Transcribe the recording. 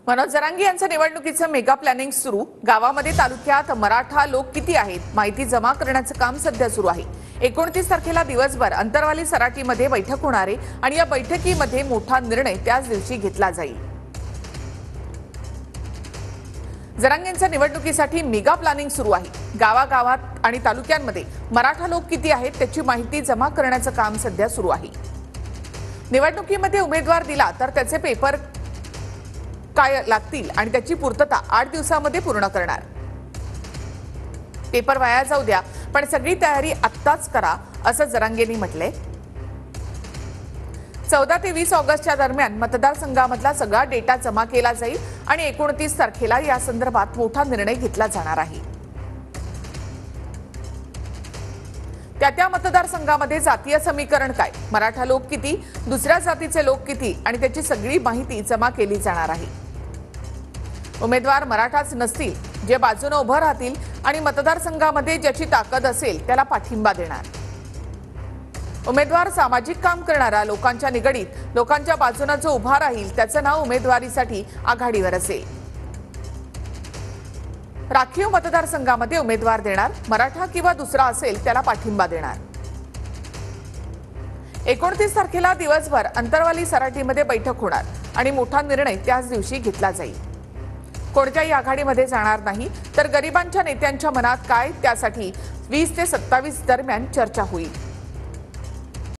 मनोज जरांगे यांचं निवडणुकीचं mega planning सुरू। गावामध्ये तालुक्यात मराठा लोक किती आहेत माहिती जमा करण्याचं काम सध्या सुरू आहे। 29 तारखेला दिवसभर अंतरवाली सराटीमध्ये बैठक होणार आहे आणि या बैठकीमध्ये मोठा निर्णय त्याच दिवशी घेतला जाईल। जरांगेंच्या निवडणुकीसाठी मेगा प्लॅनिंग सुरू आहे। गावागावात आणि तालुक्यांमध्ये मराठा लोक किती आहेत त्याची माहिती जमा करण्याचं काम सध्या सुरू आहे। निवडणुकीमध्ये उमेदवार दिला तर त्याचे पेपर काय लागतील आणि त्याची पूर्तता 8 दिवसांमध्ये पूर्ण करणार। पेपर वाया जाऊ द्या पण सगळी तयारी आत्ताच करा असं जरांगेंनी म्हटलंय। 14 ते 20 ऑगस्टच्या दरम्यान मतदारसंघामधला सगळा डेटा जमा केला जाईल आणि 29 तारखेला या संदर्भात मोठा निर्णय घेतला जाणार आहे। त्या मतदारसंघामध्ये जातीय समीकरण काय, मराठा लोक किती, दुसऱ्या जातीचे लोक किती आणि त्याची सगळी माहिती जमा केली जाणार आहे। उमेदवार मराठाच नसतील, जे बाजूने उभं राहतील आणि मतदारसंघामध्ये ज्याची ताकद असेल त्याला पाठिंबा देणार। उमेदवार सामाजिक काम करणारा, लोकांच्या निगडीत, लोकांच्या बाजूने जो उभा राहील त्याचं नाव उमेदवारीसाठी आघाडीवर असेल। राखीव मतदारसंघामध्ये उमेदवार देणार, मराठा किंवा दुसरा असेल त्याला पाठिंबा देणार। 29 तारखेला दिवसभर अंतरवाली सराटीमध्ये बैठक होणार आणि मोठा निर्णय त्याच दिवशी घेतला जाईल। कोणत्याही आघाडीमध्ये जाणार नाही तर गरिबांच्या नेत्यांच्या मनात काय त्यासाठी 20 ते 27 दरम्यान चर्चा होईल।